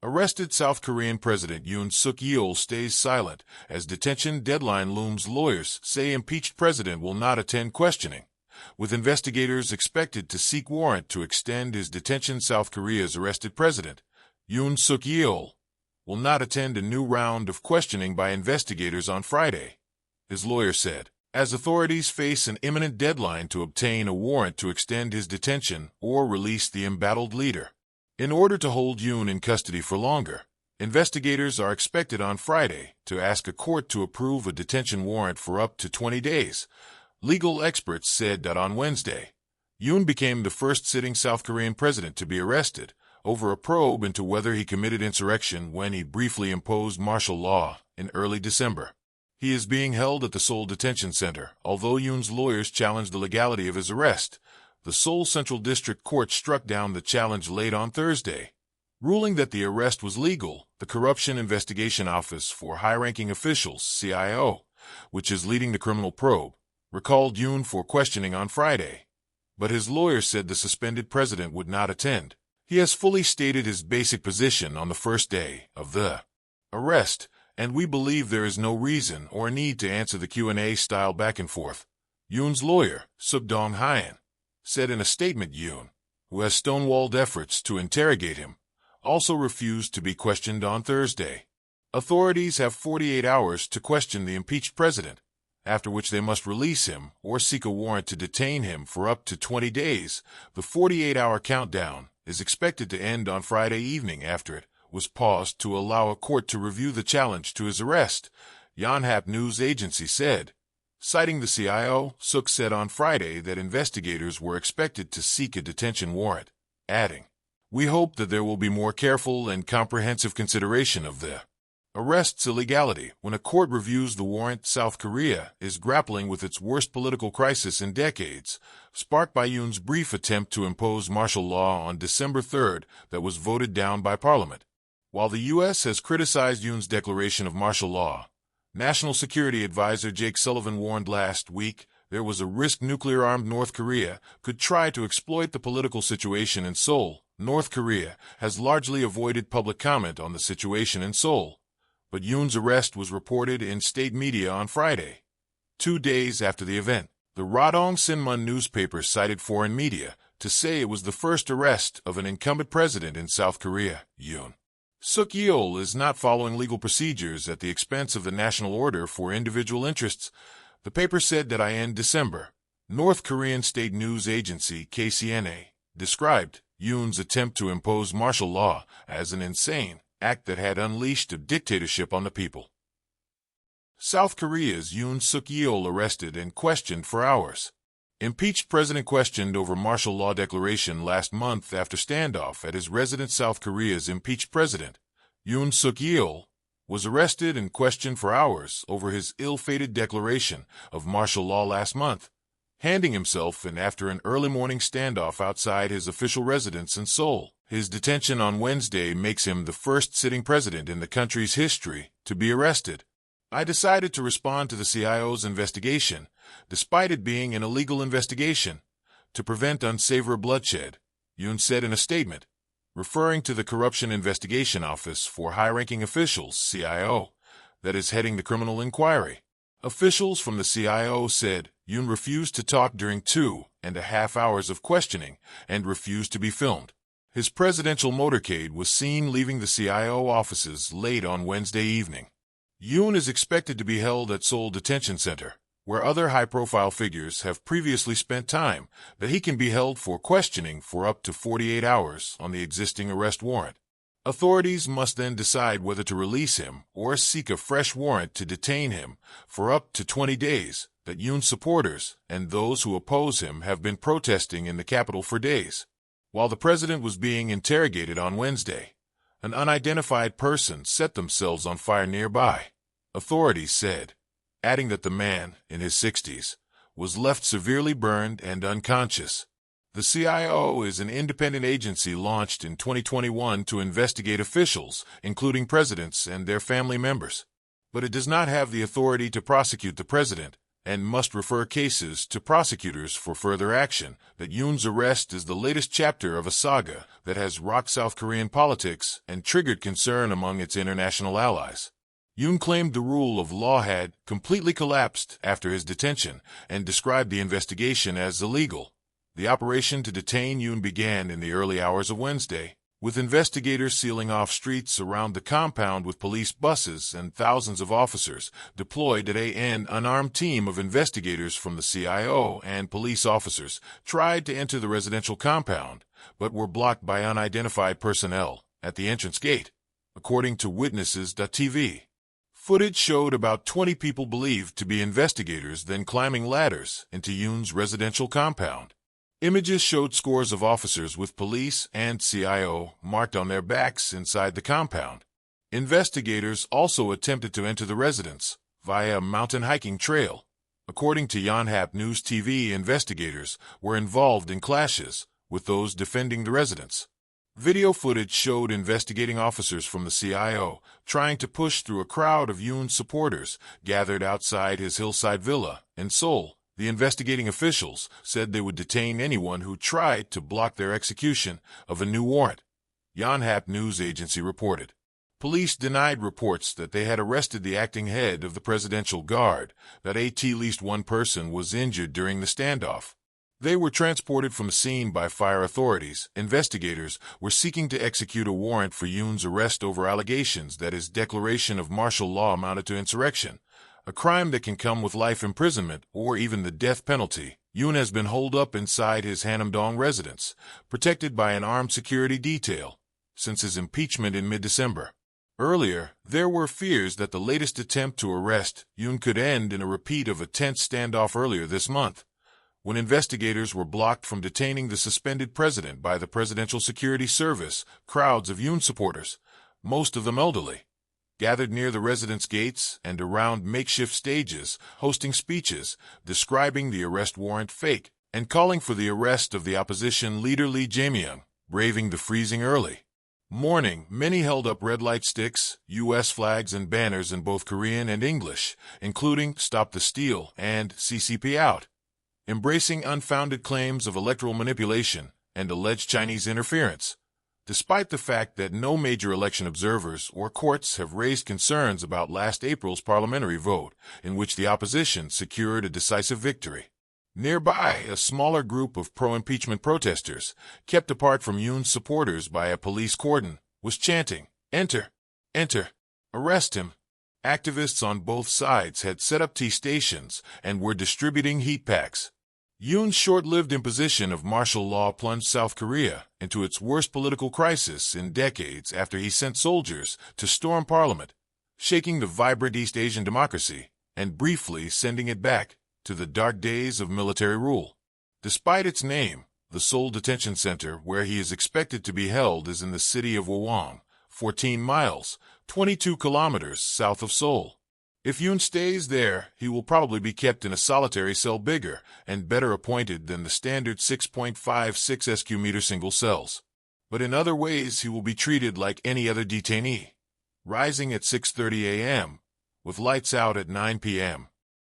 Arrested South Korean President Yoon Suk Yeol stays silent as detention deadline looms. Lawyers say impeached president will not attend questioning, with investigators expected to seek warrant to extend his detention. South Korea's arrested president, Yoon Suk Yeol, will not attend a new round of questioning by investigators on Friday, his lawyer said, as authorities face an imminent deadline to obtain a warrant to extend his detention or release the embattled leader. In order to hold Yoon in custody for longer, investigators are expected on Friday to ask a court to approve a detention warrant for up to 20 days. Legal experts said that on Wednesday, Yoon became the first sitting South Korean president to be arrested over a probe into whether he committed insurrection when he briefly imposed martial law in early December. He is being held at the Seoul Detention Center, although Yoon's lawyers challenged the legality of his arrest. The Seoul Central District Court struck down the challenge late on Thursday, ruling that the arrest was legal. The Corruption Investigation Office for High-Ranking Officials, CIO, which is leading the criminal probe, recalled Yoon for questioning on Friday, but his lawyer said the suspended president would not attend. He has fully stated his basic position on the first day of the arrest, and we believe there is no reason or need to answer the Q&A style back and forth, Yoon's lawyer, Suk Dong-hyun, said in a statement. Yoon, who has stonewalled efforts to interrogate him, also refused to be questioned on Thursday. Authorities have 48 hours to question the impeached president, after which they must release him or seek a warrant to detain him for up to 20 days. The 48-hour countdown is expected to end on Friday evening after it was paused to allow a court to review the challenge to his arrest, Yonhap news agency said. Citing the CIO, Suk said on Friday that investigators were expected to seek a detention warrant, adding, "We hope that there will be more careful and comprehensive consideration of the arrest's illegality when a court reviews the warrant." South Korea is grappling with its worst political crisis in decades, sparked by Yoon's brief attempt to impose martial law on December 3rd that was voted down by Parliament. While the U.S. has criticized Yoon's declaration of martial law, National Security Advisor Jake Sullivan warned last week there was a risk nuclear-armed North Korea could try to exploit the political situation in Seoul. North Korea has largely avoided public comment on the situation in Seoul, but Yoon's arrest was reported in state media on Friday. 2 days after the event, the Rodong Sinmun newspaper cited foreign media to say it was the first arrest of an incumbent president in South Korea. Yoon Suk Yeol is not following legal procedures at the expense of the national order for individual interests, the paper said that in December. North Korean state news agency KCNA described Yoon's attempt to impose martial law as an insane act that had unleashed a dictatorship on the people. South Korea's Yoon Suk Yeol arrested and questioned for hours. Impeached president questioned over martial law declaration last month after standoff at his residence. South Korea's impeached president, Yoon Suk Yeol, was arrested and questioned for hours over his ill-fated declaration of martial law last month, handing himself in after an early morning standoff outside his official residence in Seoul. His detention on Wednesday makes him the first sitting president in the country's history to be arrested. "I decided to respond to the CIO's investigation, despite it being an illegal investigation, to prevent unsavory bloodshed," Yoon said in a statement, referring to the Corruption Investigation Office for High-Ranking Officials, CIO, that is heading the criminal inquiry. Officials from the CIO said Yoon refused to talk during 2.5 hours of questioning and refused to be filmed. His presidential motorcade was seen leaving the CIO offices late on Wednesday evening. Yoon is expected to be held at Seoul Detention Center, where other high-profile figures have previously spent time, that he can be held for questioning for up to 48 hours on the existing arrest warrant. Authorities must then decide whether to release him or seek a fresh warrant to detain him for up to 20 days, that Yoon's supporters and those who oppose him have been protesting in the capital for days. While the president was being interrogated on Wednesday, an unidentified person set themselves on fire nearby, authorities said, adding that the man, in his 60s, was left severely burned and unconscious. The CIO is an independent agency launched in 2021 to investigate officials, including presidents and their family members. But it does not have the authority to prosecute the president, and must refer cases to prosecutors for further action, that Yoon's arrest is the latest chapter of a saga that has rocked South Korean politics and triggered concern among its international allies. Yoon claimed the rule of law had completely collapsed after his detention and described the investigation as illegal. The operation to detain Yoon began in the early hours of Wednesday, with investigators sealing off streets around the compound with police buses and thousands of officers deployed at an unarmed team of investigators from the CIO and police officers tried to enter the residential compound, but were blocked by unidentified personnel at the entrance gate, according to Witnesses.tv. Footage showed about 20 people believed to be investigators then climbing ladders into Yoon's residential compound. Images showed scores of officers with police and CIO marked on their backs inside the compound. Investigators also attempted to enter the residence via a mountain hiking trail. According to Yonhap News TV, investigators were involved in clashes with those defending the residence. Video footage showed investigating officers from the CIO trying to push through a crowd of Yoon's supporters gathered outside his hillside villa in Seoul. The investigating officials said they would detain anyone who tried to block their execution of a new warrant, Yonhap News Agency reported. Police denied reports that they had arrested the acting head of the Presidential Guard, that at least one person was injured during the standoff. They were transported from the scene by fire authorities. Investigators were seeking to execute a warrant for Yoon's arrest over allegations that his declaration of martial law amounted to insurrection, a crime that can come with life imprisonment or even the death penalty. Yoon has been holed up inside his Hanamdong residence, protected by an armed security detail, since his impeachment in mid-December. Earlier, there were fears that the latest attempt to arrest Yoon could end in a repeat of a tense standoff earlier this month, when investigators were blocked from detaining the suspended president by the Presidential Security Service. Crowds of Yoon supporters, most of them elderly, gathered near the residence gates and around makeshift stages, hosting speeches describing the arrest warrant fake and calling for the arrest of the opposition leader Lee Jae-myung. Braving the freezing early morning, many held up red light sticks, U.S. flags and banners in both Korean and English, including Stop the Steal and CCP Out, embracing unfounded claims of electoral manipulation and alleged Chinese interference. Despite the fact that no major election observers or courts have raised concerns about last April's parliamentary vote, in which the opposition secured a decisive victory. Nearby, a smaller group of pro-impeachment protesters, kept apart from Yoon's supporters by a police cordon, was chanting, "Enter! Enter! Arrest him!" Activists on both sides had set up tea stations and were distributing heat packs. Yoon's short-lived imposition of martial law plunged South Korea into its worst political crisis in decades after he sent soldiers to storm parliament, shaking the vibrant East Asian democracy and briefly sending it back to the dark days of military rule. Despite its name, the Seoul detention center where he is expected to be held is in the city of Wawang, 14 miles, 22 kilometers south of Seoul. If Yoon stays there, he will probably be kept in a solitary cell bigger and better appointed than the standard 6.56 sq meter single cells. But in other ways he will be treated like any other detainee, rising at 6:30 a.m., with lights out at 9 p.m.,